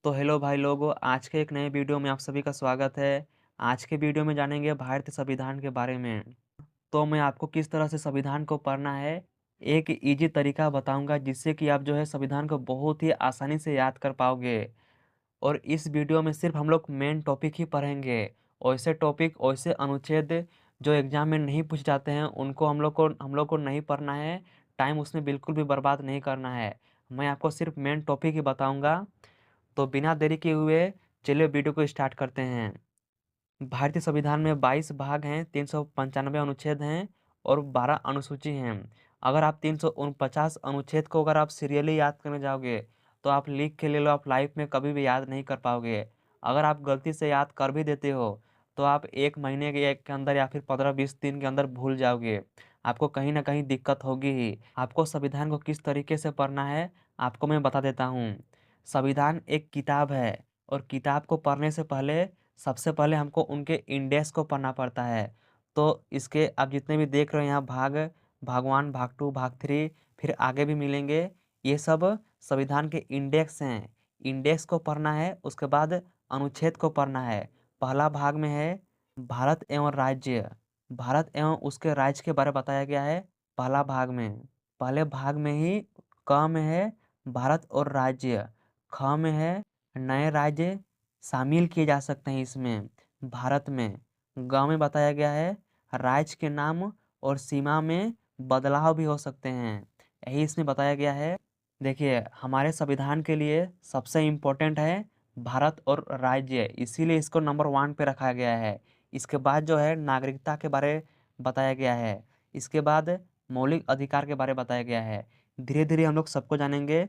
तो हेलो भाई लोगों, आज के एक नए वीडियो में आप सभी का स्वागत है। आज के वीडियो में जानेंगे भारतीय संविधान के बारे में। तो मैं आपको किस तरह से संविधान को पढ़ना है, एक इजी तरीका बताऊंगा जिससे कि आप जो है संविधान को बहुत ही आसानी से याद कर पाओगे। और इस वीडियो में सिर्फ हम लोग मेन टॉपिक ही पढ़ेंगे। वैसे टॉपिक, वैसे अनुच्छेद जो एग्जाम में नहीं पूछ जाते हैं उनको हम लोग को नहीं पढ़ना है। टाइम उसमें बिल्कुल भी बर्बाद नहीं करना है। मैं आपको सिर्फ मेन टॉपिक ही बताऊंगा। तो बिना देरी किए हुए चलिए वीडियो को स्टार्ट करते हैं। भारतीय संविधान में 22 भाग हैं, 395 अनुच्छेद हैं और 12 अनुसूची हैं। अगर आप 349 अनुच्छेद को अगर आप सीरियली याद करने जाओगे तो आप लिख के ले लो, आप लाइफ में कभी भी याद नहीं कर पाओगे। अगर आप गलती से याद कर भी देते हो तो आप एक महीने के अंदर या फिर 15-20 दिन के अंदर भूल जाओगे। आपको कहीं ना कहीं दिक्कत होगी ही। आपको संविधान को किस तरीके से पढ़ना है आपको मैं बता देता हूँ। संविधान एक किताब है और किताब को पढ़ने से पहले सबसे पहले हमको उनके इंडेक्स को पढ़ना पड़ता है। तो इसके आप जितने भी देख रहे हो यहाँ भाग 1, भाग 2, भाग 3, फिर आगे भी मिलेंगे। ये सब संविधान के इंडेक्स हैं। इंडेक्स को पढ़ना है, उसके बाद अनुच्छेद को पढ़ना है। पहला भाग में है भारत एवं राज्य। भारत एवं उसके राज्य के बारे में बताया गया है पहला भाग में। पहले भाग में ही क में है भारत और राज्य, ख में है नए राज्य शामिल किए जा सकते हैं इसमें भारत में। गांव में बताया गया है राज्य के नाम और सीमा में बदलाव भी हो सकते हैं, यही इसमें बताया गया है। देखिए, हमारे संविधान के लिए सबसे इम्पोर्टेंट है भारत और राज्य, इसीलिए इसको नंबर 1 पे रखा गया है। इसके बाद जो है नागरिकता के बारे बताया गया है। इसके बाद मौलिक अधिकार के बारे बताया गया है। धीरे धीरे हम लोग सबको जानेंगे।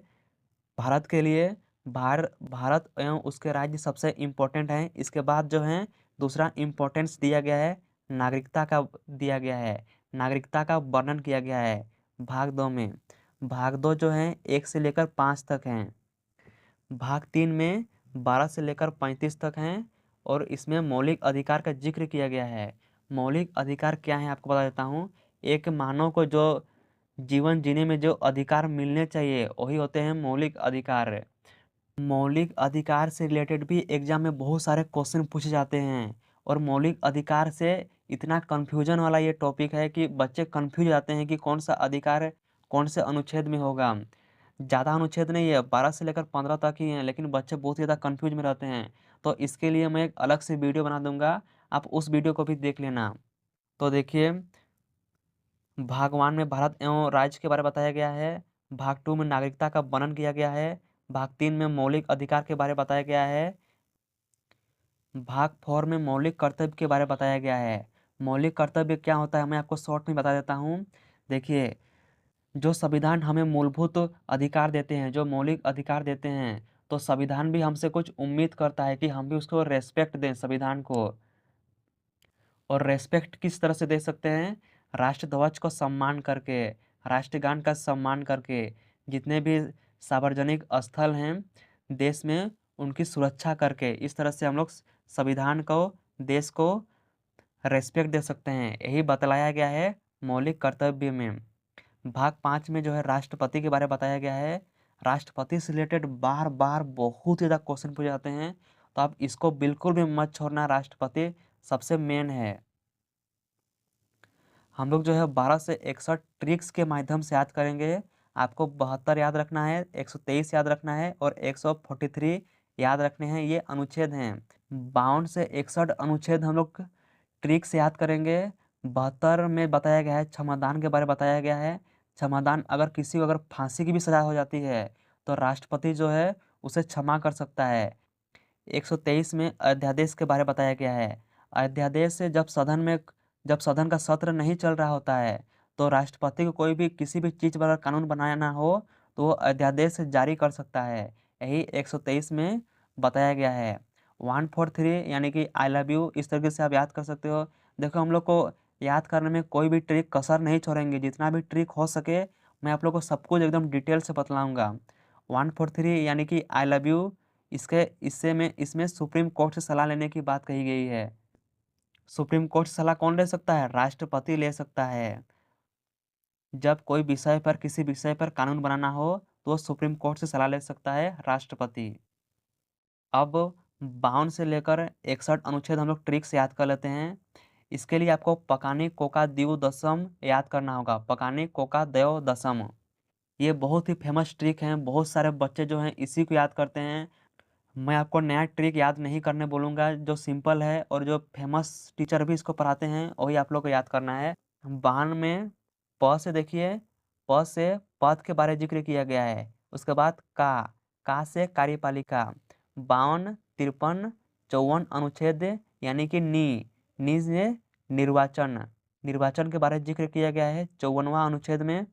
भारत के लिए भारत एवं उसके राज्य सबसे इम्पोर्टेंट हैं। इसके बाद जो है दूसरा इम्पोर्टेंस दिया गया है नागरिकता का, दिया गया है नागरिकता का वर्णन किया गया है भाग 2 में। भाग 2 जो है 1 से लेकर 5 तक हैं। भाग 3 में 12 से लेकर 35 तक हैं। और इसमें मौलिक अधिकार का जिक्र किया गया है। मौलिक अधिकार क्या है आपको बता देता हूँ। एक मानव को जो जीवन जीने में जो अधिकार मिलने चाहिए वही होते हैं मौलिक अधिकार। मौलिक अधिकार से रिलेटेड भी एग्जाम में बहुत सारे क्वेश्चन पूछे जाते हैं। और मौलिक अधिकार से इतना कंफ्यूजन वाला ये टॉपिक है कि बच्चे कंफ्यूज जाते हैं कि कौन सा अधिकार कौन से अनुच्छेद में होगा। ज़्यादा अनुच्छेद नहीं है, 12 से लेकर 15 तक ही हैं, लेकिन बच्चे बहुत ज़्यादा कंफ्यूज में रहते हैं। तो इसके लिए मैं एक अलग से वीडियो बना दूंगा, आप उस वीडियो को भी देख लेना। तो देखिए, भाग 1 में भारत एवं राज्य के बारे में बताया गया है। भाग 2 में नागरिकता का वर्णन किया गया है। भाग 3 में मौलिक अधिकार के बारे में बताया गया है। भाग 4 में मौलिक कर्तव्य के बारे में बताया गया है। मौलिक कर्तव्य क्या होता है मैं आपको शॉर्ट में बता देता हूँ। देखिए, जो संविधान हमें मूलभूत अधिकार देते हैं, जो मौलिक अधिकार देते हैं, तो संविधान भी हमसे कुछ उम्मीद करता है कि हम भी उसको रेस्पेक्ट दें संविधान को। और रेस्पेक्ट किस तरह से दे सकते हैं? राष्ट्र ध्वज को सम्मान करके, राष्ट्रगान का सम्मान करके, जितने भी सार्वजनिक स्थल हैं देश में उनकी सुरक्षा करके, इस तरह से हम लोग संविधान को, देश को रेस्पेक्ट दे सकते हैं। यही बतलाया गया है मौलिक कर्तव्य में। भाग 5 में जो है राष्ट्रपति के बारे में बताया गया है। राष्ट्रपति से रिलेटेड बार बार बहुत ज़्यादा क्वेश्चन पूछे जाते हैं, तो आप इसको बिल्कुल भी मत छोड़ना। राष्ट्रपति सबसे मेन है। हम लोग जो है 12 से 61 ट्रिक्स के माध्यम से याद करेंगे। आपको 72 याद रखना है, 123 याद रखना है और 143 याद रखने हैं। ये अनुच्छेद हैं। 52 से 61 अनुच्छेद हम लोग ट्रिक से याद करेंगे। 72 में बताया गया है क्षमादान के बारे में बताया गया है। क्षमादान, अगर किसी को अगर फांसी की भी सजा हो जाती है तो राष्ट्रपति जो है उसे क्षमा कर सकता है। 123 में अध्यादेश के बारे में बताया गया है। अध्यादेश से जब सदन का सत्र नहीं चल रहा होता है तो राष्ट्रपति को कोई भी किसी भी चीज़ पर अगर कानून बनाना हो तो वो अध्यादेश से जारी कर सकता है। यही 123 में बताया गया है। 143 यानी कि आई लव यू, इस तरीके से आप याद कर सकते हो। देखो, हम लोग को याद करने में कोई भी ट्रिक कसर नहीं छोड़ेंगे, जितना भी ट्रिक हो सके मैं आप लोग को सब कुछ एकदम डिटेल से बतलाऊंगा। 143 यानी कि आई लव यू, इसमें सुप्रीम कोर्ट से सलाह लेने की बात कही गई है। सुप्रीम कोर्ट से सलाह कौन ले सकता है? राष्ट्रपति ले सकता है। जब कोई विषय पर, किसी विषय पर कानून बनाना हो तो वो सुप्रीम कोर्ट से सलाह ले सकता है राष्ट्रपति। अब 52 से लेकर 61 अनुच्छेद हम लोग ट्रिक से याद कर लेते हैं। इसके लिए आपको पकानी कोका द्यू दशम याद करना होगा। पकानी कोका द्यो दशम, ये बहुत ही फेमस ट्रिक है। बहुत सारे बच्चे जो हैं इसी को याद करते हैं। मैं आपको नया ट्रिक याद नहीं करने बोलूँगा, जो सिंपल है और जो फेमस टीचर भी इसको पढ़ाते हैं वही आप लोग को याद करना है। वाहन में प से देखिए, प से पद के बारे जिक्र किया गया है। उसके बाद का से कार्यपालिका। 52, 53, 54 अनुच्छेद यानी कि नी से निर्वाचन, निर्वाचन के बारे में जिक्र किया गया है 54वां अनुच्छेद में।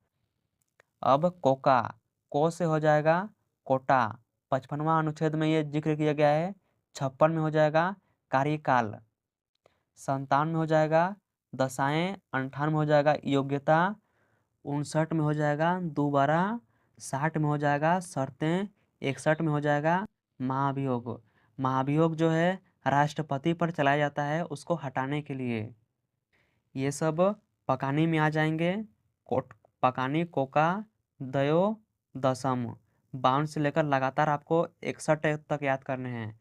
अब कोका, को से हो जाएगा कोटा, 55वां अनुच्छेद में ये जिक्र किया गया है। 56 में हो जाएगा कार्यकाल, 57 में हो जाएगा दशाएं, 58 में हो जाएगा योग्यता, 59 में हो जाएगा दोबारा, 60 में हो जाएगा शर्तें, 61 में हो जाएगा महाभियोग। महाभियोग जो है राष्ट्रपति पर चलाया जाता है उसको हटाने के लिए। ये सब पकानी में आ जाएंगे। पकानी कोका दयो दशम, 52 से लेकर लगातार आपको 61 तक याद करने हैं।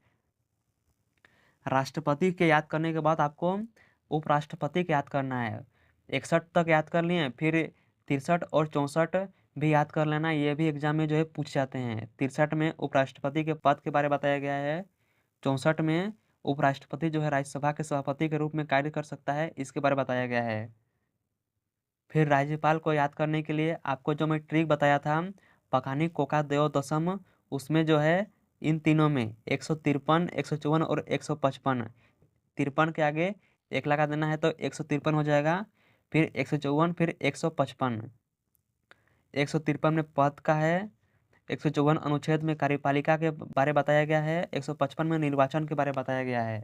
राष्ट्रपति के याद करने के बाद आपको उपराष्ट्रपति के याद करना है। 61 तक याद कर लिए, फिर 63 और 64 भी याद कर लेना। ये भी एग्जाम में जो है पूछ जाते हैं। 63 में उपराष्ट्रपति के पद के बारे में बताया गया है। 64 में उपराष्ट्रपति जो है राज्यसभा के सभापति के रूप में कार्य कर सकता है, इसके बारे में बताया गया है। फिर राज्यपाल को याद करने के लिए आपको जो मैं ट्रिक बताया था पकानी कोका देव दशम, उसमें जो है इन तीनों में 153, 154 और 155, 53 के आगे एक लगा देना है तो 153 हो जाएगा। फिर 154, फिर 155। 153 में पद का है, 154 अनुच्छेद में कार्यपालिका के बारे बताया गया है, 155 में निर्वाचन के बारे बताया गया है।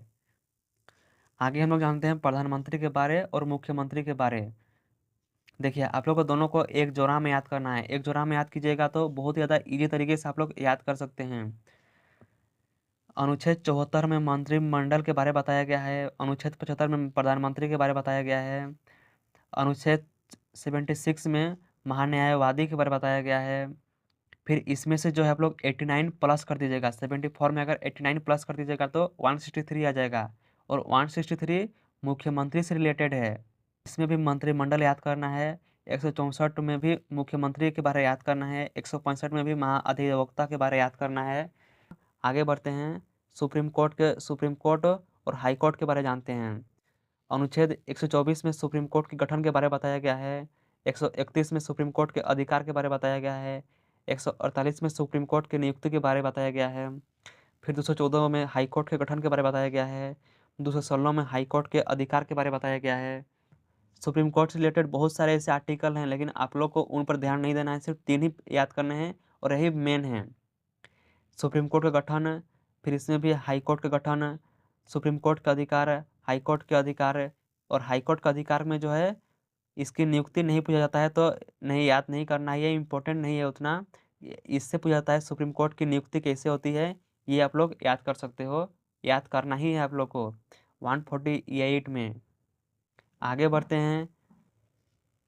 आगे हम लोग जानते हैं प्रधानमंत्री के बारे और मुख्यमंत्री के बारे। देखिए आप लोग को दोनों को एक जोड़ा में याद करना है। एक जोड़ा में याद कीजिएगा तो बहुत ज़्यादा इजी तरीके से आप लोग याद कर सकते हैं। अनुच्छेद 74 में मंत्रिमंडल के बारे बताया गया है। अनुच्छेद 75 में प्रधानमंत्री के बारे बताया गया है। अनुच्छेद 76 में महान्यायवादी के बारे बताया गया है। फिर इसमें से जो है आप लोग 89 प्लस कर दीजिएगा। 74 में अगर 89 प्लस कर दीजिएगा तो 163 आ जाएगा, और 163 मुख्यमंत्री से रिलेटेड है। इसमें भी मंत्रिमंडल याद करना है। 164 में भी मुख्यमंत्री के बारे याद करना है। 165 में भी महाधिवक्ता के बारे याद करना है। आगे बढ़ते हैं, सुप्रीम कोर्ट और हाई कोर्ट के बारे जानते हैं। अनुच्छेद 124 में सुप्रीम कोर्ट के गठन के बारे में बताया गया है। 131 में सुप्रीम कोर्ट के अधिकार के बारे में बताया गया है। 148 में सुप्रीम कोर्ट की नियुक्ति के बारे में बताया गया है। फिर 214 में हाई कोर्ट के गठन के बारे में बताया गया है। 216 में हाई कोर्ट के अधिकार के बारे में बताया गया है। सुप्रीम कोर्ट से रिलेटेड बहुत सारे ऐसे आर्टिकल हैं, लेकिन आप लोग को उन पर ध्यान नहीं देना है, सिर्फ 3 ही याद करने हैं और यही मेन है। सुप्रीम कोर्ट का गठन, फिर इसमें भी हाई कोर्ट का गठन, सुप्रीम कोर्ट का अधिकार, हाई कोर्ट के अधिकार। और हाई कोर्ट का अधिकार में जो है इसकी नियुक्ति नहीं पूछा जाता है तो नहीं, याद नहीं करना है, ये इम्पोर्टेंट नहीं है उतना। इससे पूछा जाता है सुप्रीम कोर्ट की नियुक्ति कैसे होती है, ये आप लोग याद कर सकते हो। याद करना ही है आप लोग को 148 में। आगे बढ़ते हैं,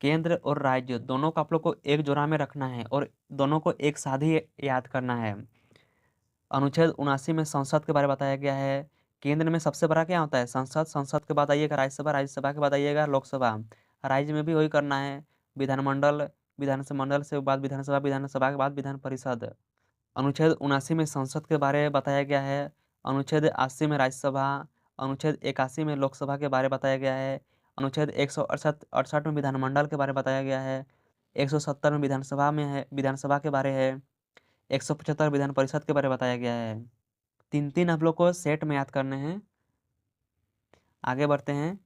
केंद्र और राज्य दोनों को आप लोग को एक जोड़ा में रखना है और दोनों को एक साथ ही याद करना है। अनुच्छेद 79 में संसद के बारे में बताया गया है। केंद्र में सबसे बड़ा क्या होता है? संसद। संसद के बाद आइएगा राज्यसभा, राज्यसभा के बाद आइएगा लोकसभा। राज्य में भी वही करना है। विधानमंडल, विधानमंडल से बाद विधानसभा, विधानसभा के बाद विधान परिषद। अनुच्छेद 79 में संसद के बारे में बताया गया है। अनुच्छेद 80 में राज्यसभा, अनुच्छेद 81 में लोकसभा के बारे में बताया गया है। अनुच्छेद 168 में विधानमंडल के बारे में बताया गया है। 170 में विधानसभा में है, विधानसभा के बारे है। 175 विधान परिषद के बारे में बताया गया है। 3 आप लोग को सेट में याद करने हैं। आगे बढ़ते हैं,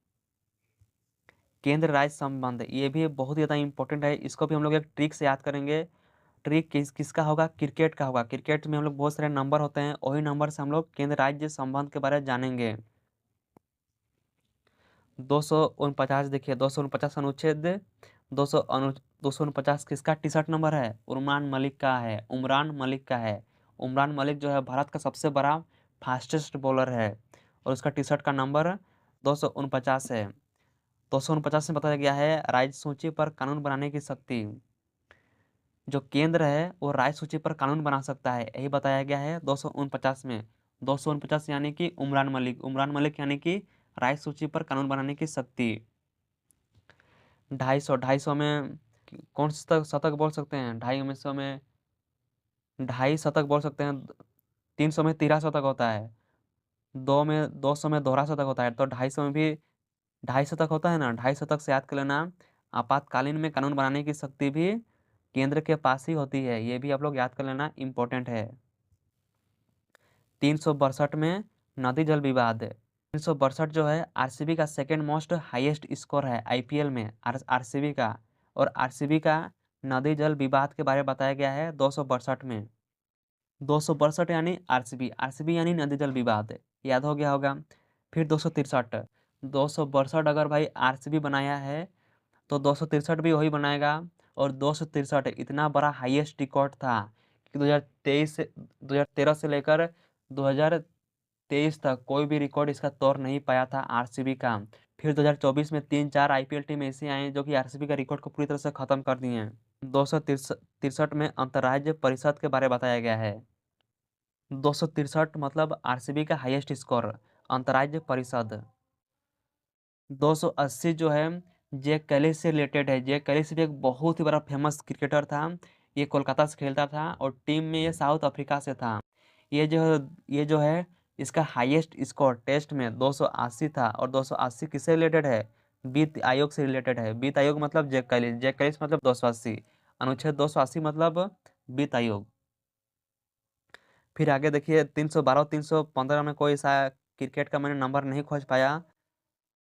केंद्र राज्य संबंध, ये भी बहुत ज़्यादा इंपॉर्टेंट है। इसको भी हम लोग एक ट्रिक से याद करेंगे। ट्रिक किसका होगा? क्रिकेट का होगा। क्रिकेट में हम लोग बहुत सारे नंबर होते हैं, वही नंबर से हम लोग केंद्र राज्य संबंध के बारे में जानेंगे। 249 देखिए, 249 अनुच्छेद 249 किसका टी शर्ट नंबर है? उमरान मलिक का है। उमरान मलिक का है। उमरान मलिक जो है भारत का सबसे बड़ा फास्टेस्ट बॉलर है और उसका टी शर्ट का नंबर 249 है। 249 में बताया गया है राज्य सूची पर कानून बनाने की शक्ति। जो केंद्र है वो राज्य सूची पर कानून बना सकता है, यही बताया गया है 249 में। 249 यानी कि उमरान मलिक यानी कि राय सूची पर कानून बनाने की शक्ति। 250 में कौन सा शतक बोल सकते हैं? 250 में 2.5 शतक बोल सकते हैं। 300 में 13 शतक होता है। 200 में दोहरा शतक होता है, तो 250 में भी 2.5 शतक होता है ना। 2.5 शतक से याद कर लेना। आपातकालीन में कानून बनाने की शक्ति भी केंद्र के पास ही होती है, ये भी आप लोग याद कर लेना, इम्पोर्टेंट है। 362 में नदी जल विवाद। 362 जो है आरसीबी का सेकेंड मोस्ट हाईएस्ट स्कोर है आईपीएल में, आरसीबी का। और आरसीबी का नदी जल विवाद के बारे में बताया गया है 262 में। 262 यानी आरसीबी, आरसीबी यानी नदी जल विवाद, याद हो गया होगा। फिर 263, 262 अगर भाई आरसीबी बनाया है तो 263 भी वही बनाएगा। और 263 इतना बड़ा हाईएस्ट रिकॉर्ड था कि 2013 से लेकर 2023 तक कोई भी रिकॉर्ड इसका तोड़ नहीं पाया था आरसीबी का। फिर 2024 में 3-4 आईपीएल टीम ऐसी आई जो कि आरसीबी का रिकॉर्ड को पूरी तरह से खत्म कर दिए हैं। 263 में अंतर्राज्य परिषद के बारे में बताया गया है। 263 मतलब आरसीबी का हाईएस्ट स्कोर, अंतर्राज्य परिषद। 280 जो है जैक कैलिस से रिलेटेड है। जैक कैलिस भी एक बहुत ही बड़ा फेमस क्रिकेटर था। ये कोलकाता से खेलता था और टीम में ये साउथ अफ्रीका से था। ये जो है इसका हाईएस्ट स्कोर टेस्ट में 280 था। और 280 किससे रिलेटेड है? वित्त आयोग से रिलेटेड है। वित्त आयोग मतलब जैक कैलिस मतलब 280, अनुच्छेद 280 मतलब वित्त आयोग। फिर आगे देखिए 312 315 में कोई ऐसा क्रिकेट का मैंने नंबर नहीं खोज पाया,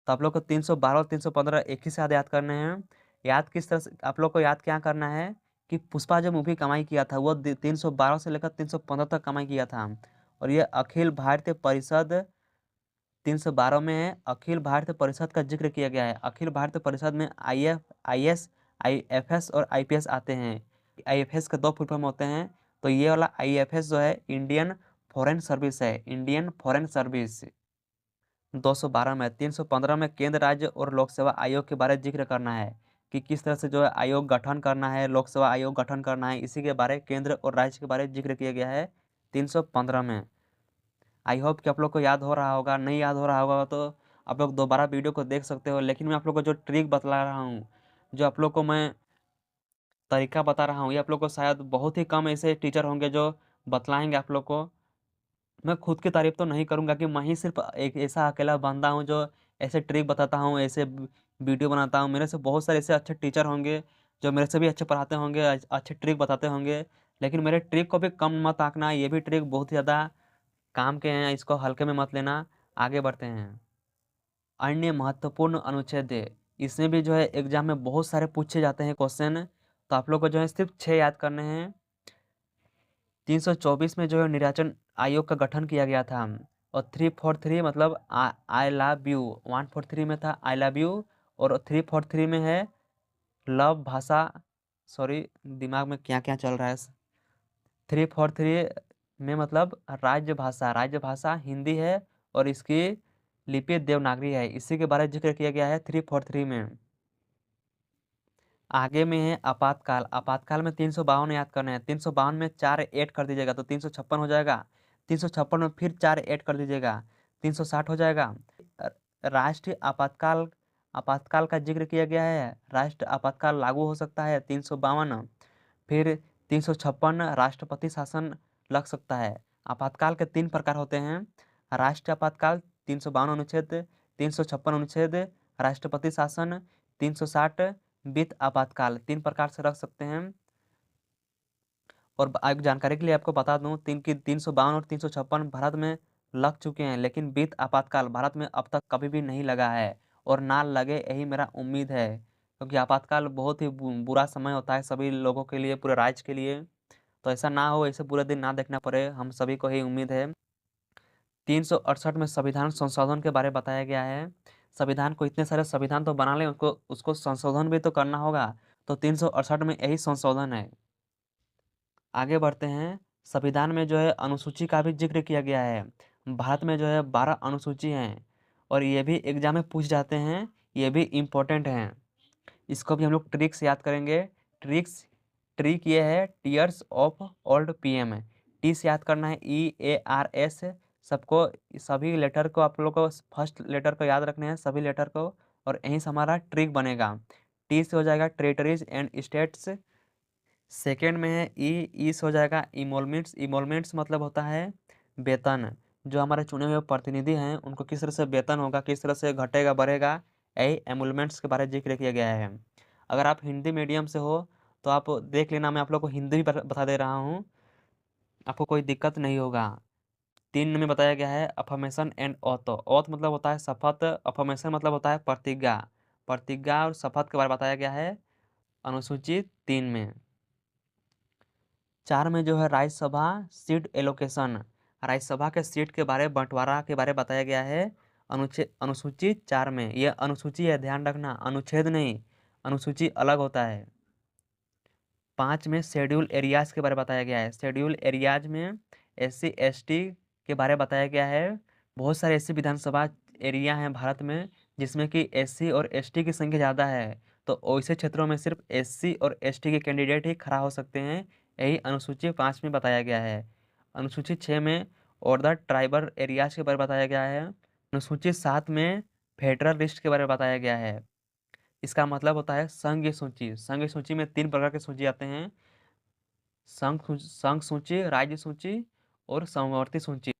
तो आप लोग को 312 और 315 एक ही साथ याद करने हैं। याद किस तरह से आप लोग को याद क्या करना है कि पुष्पा जो मूवी कमाई किया था वो 312 से लेकर 315 तक कमाई किया था। और ये अखिल भारतीय परिषद 312 में है। अखिल भारतीय परिषद का जिक्र किया गया है। अखिल भारतीय परिषद में आईएएस आईएफएस और आईपीएस आते हैं। आईएफएस के दो फुल फॉर्म होते हैं। तो ये वाला आईएफएस जो है इंडियन फॉरेन सर्विस है, इंडियन फॉरेन सर्विस। 212 में 315 में केंद्र राज्य और लोक सेवा आयोग के बारे में जिक्र करना है कि किस तरह से जो है आयोग गठन करना है, लोक सेवा आयोग गठन करना है, इसी के बारे केंद्र और राज्य के बारे में जिक्र किया गया है 315 में। आई होप कि आप लोग को याद हो रहा होगा। नहीं याद हो रहा होगा तो आप लोग दोबारा वीडियो को देख सकते हो। लेकिन मैं आप लोग को जो ट्रिक बतला रहा हूँ, जो आप लोग को मैं तरीका बता रहा हूँ, ये आप लोग को शायद बहुत ही कम ऐसे टीचर होंगे जो बतलाएंगे आप लोग को। मैं खुद की तारीफ तो नहीं करूंगा कि मैं ही सिर्फ एक ऐसा अकेला बंदा हूँ जो ऐसे ट्रिक बताता हूँ, ऐसे वीडियो बनाता हूँ। मेरे से बहुत सारे ऐसे अच्छे टीचर होंगे जो मेरे से भी अच्छे पढ़ाते होंगे, अच्छे ट्रिक बताते होंगे। लेकिन मेरे ट्रिक को भी कम मत आंकना, ये भी ट्रिक बहुत ही ज़्यादा काम के हैं, इसको हल्के में मत लेना। आगे बढ़ते हैं। अन्य महत्वपूर्ण अनुच्छेद, इसमें भी जो है एग्जाम में बहुत सारे पूछे जाते हैं क्वेश्चन। तो आप लोग को जो है सिर्फ 6 याद करने हैं। 324 में जो है निर्वाचन आयोग का गठन किया गया था। और 343 मतलब आई लव यू, 143 में था आई लव यू। और 343 में है लव भाषा, सॉरी दिमाग में क्या क्या चल रहा है। 343 में मतलब राज्य भाषा हिंदी है और इसकी लिपि देवनागरी है, इसी के बारे में जिक्र किया गया है 343 में। आगे में है आपातकाल। आपातकाल में 352 याद करना है। 352 में 4 ऐड कर दीजिएगा तो 356 हो जाएगा। 356 में फिर 4 ऐड कर दीजिएगा 360 हो जाएगा। राष्ट्रीय आपातकाल, आपातकाल का जिक्र किया गया है। राष्ट्र आपातकाल लागू हो सकता है 352। फिर 356 राष्ट्रपति शासन लग सकता है। आपातकाल के 3 प्रकार होते हैं। राष्ट्रीय आपातकाल 352 अनुच्छेद, 356 अनुच्छेद, राष्ट्रपति शासन, 360 वित्त आपातकाल, 3 प्रकार से रख सकते हैं। और एक जानकारी के लिए आपको बता दूं 352 और 356 भारत में लग चुके हैं, लेकिन वित्त आपातकाल भारत में अब तक कभी भी नहीं लगा है और ना लगे यही मेरा उम्मीद है। क्योंकि आपातकाल बहुत ही बुरा समय होता है सभी लोगों के लिए, पूरे राज्य के लिए। तो ऐसा ना हो, ऐसे बुरे दिन ना देखना पड़े, हम सभी को ही उम्मीद है। 368 में संविधान संशोधन के बारे में बताया गया है। संविधान को इतने सारे संविधान तो बना ले, उसको संशोधन भी तो करना होगा। तो 368 में यही संशोधन है। आगे बढ़ते हैं। संविधान में जो है अनुसूची का भी जिक्र किया गया है। भारत में जो है 12 अनुसूची हैं और ये भी एग्जाम में पूछ जाते हैं, ये भी इम्पोर्टेंट हैं। इसको भी हम लोग ट्रिक्स याद करेंगे। ट्रिक ये है tears of old PM. T से याद करना है EARS, सबको सभी लेटर को आप लोग को फर्स्ट लेटर को याद रखने हैं, सभी लेटर को, और यहीं से हमारा ट्रिक बनेगा। टी से हो जाएगा टेरिटरीज एंड स्टेट्स। सेकेंड में है ई से हो जाएगा इमोलमेंट्स। इमोलमेंट्स मतलब होता है वेतन। जो हमारे चुने हुए प्रतिनिधि हैं उनको किस तरह से वेतन होगा, किस तरह से घटेगा बढ़ेगा, यही एमोलमेंट्स के बारे में जिक्र किया गया है। अगर आप हिंदी मीडियम से हो तो आप देख लेना, मैं आप लोग को हिंदी भी बता दे रहा हूँ, आपको कोई दिक्कत नहीं होगा। 3 में बताया गया है अफर्मेशन एंड ऑथ। ऑथ मतलब होता है शपथ, अफर्मेशन मतलब होता है प्रतिज्ञा। प्रतिज्ञा और शपथ के बारे में बताया गया है अनुसूची 3 में। 4 में जो है राज्यसभा सीट एलोकेशन, राज्यसभा के सीट के बारे बंटवारा के बारे में बताया गया है अनुसूची 4 में। यह अनुसूची है, ध्यान रखना, अनुच्छेद नहीं, अनुसूची अलग होता है। 5 में शेड्यूल एरियाज के बारे में बताया गया है। शेड्यूल एरियाज में SC ST के बारे में बताया गया है। बहुत सारे ऐसे विधानसभा एरिया हैं भारत में जिसमें कि SC और ST की संख्या ज़्यादा है, तो वैसे क्षेत्रों में सिर्फ SC और ST के कैंडिडेट ही खड़ा हो सकते हैं। यही अनुसूची 5 में बताया गया है। अनुसूची 6 में और द ट्राइबल एरियाज के बारे में बताया गया है। अनुसूची 7 में फेडरल लिस्ट के बारे में बताया गया है। इसका होता है संघीय सूची। संघीय सूची में 3 प्रकार की सूची आते हैं, संघ सूची, राज्य सूची और समवर्ती सूची।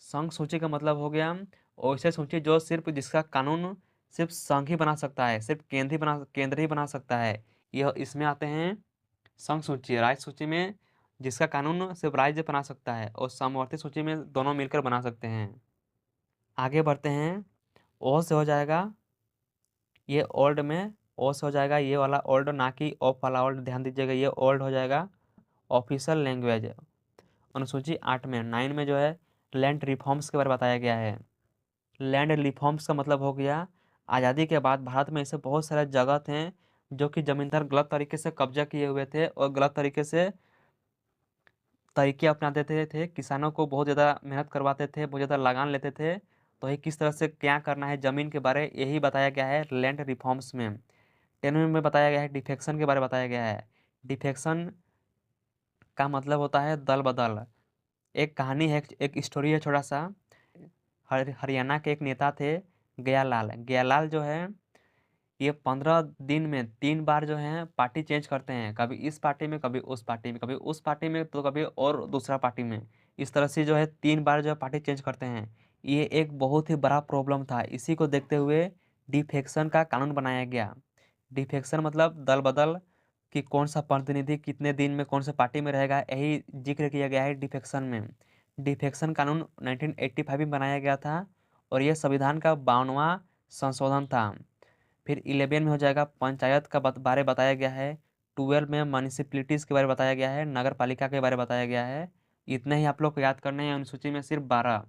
संघ सूची का मतलब हो गया वैसे सूची जो सिर्फ जिसका कानून सिर्फ संघ ही बना सकता है, सिर्फ केंद्र ही बना सकता है, यह इसमें आते हैं संघ सूची। राज्य सूची में जिसका कानून सिर्फ राज्य बना सकता है, और समवर्ती सूची में दोनों मिलकर बना सकते हैं। आगे बढ़ते हैं। ओ से हो जाएगा ये ओल्ड में, ओ से हो जाएगा ये वाला ओल्ड, ना कि ऑफ वाला ओल्ड, ध्यान दीजिएगा, ये ओल्ड हो जाएगा ऑफिशियल लैंग्वेज। अनुसूची 8 में 9 में जो है लैंड रिफॉर्म्स के बारे में बताया गया है। लैंड रिफॉर्म्स का मतलब हो गया आज़ादी के बाद भारत में ऐसे बहुत सारे जगह थे जो कि जमींदार गलत तरीके से कब्जा किए हुए थे और गलत तरीके से तरीके अपनाते थे, किसानों को बहुत ज़्यादा मेहनत करवाते थे, बहुत ज़्यादा लगान लेते थे। तो ये किस तरह से क्या करना है ज़मीन के बारे यही बताया गया है लैंड रिफॉर्म्स में। 10 में बताया गया है डिफेक्शन के बारे में बताया गया है। डिफेक्शन का मतलब होता है दल बदल। एक कहानी है, एक स्टोरी है छोटा सा। हरियाणा के एक नेता थे गयालाल। गयालाल जो है ये 15 दिन में 3 बार जो है पार्टी चेंज करते हैं, कभी इस पार्टी में, कभी उस पार्टी में, कभी उस पार्टी में, तो कभी और दूसरा पार्टी में। इस तरह से जो है 3 बार जो है पार्टी चेंज करते हैं। ये एक बहुत ही बड़ा प्रॉब्लम था। इसी को देखते हुए डिफेक्शन का कानून बनाया गया। डिफेक्शन मतलब दल बदल, कि कौन सा प्रतिनिधि कितने दिन में कौन सा पार्टी में रहेगा, यही जिक्र किया गया है डिफेक्शन में। डिफेक्शन कानून 1985 में बनाया गया था और यह संविधान का 52वां संशोधन था। फिर 11 में हो जाएगा पंचायत का बारे बताया गया है। 12 में म्यूनिसिपैलिटीज़ के बारे में बताया गया है, नगर पालिका के बारे में बताया गया है। इतने ही आप लोग को याद करने हैं, अनुसूची में सिर्फ 12।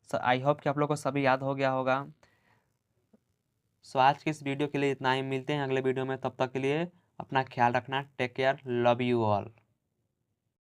आई होप कि आप लोग को सभी याद हो गया होगा। सो आज की इस वीडियो के लिए इतना ही, मिलते हैं अगले वीडियो में, तब तक के लिए अपना ख्याल रखना, take care, love you all.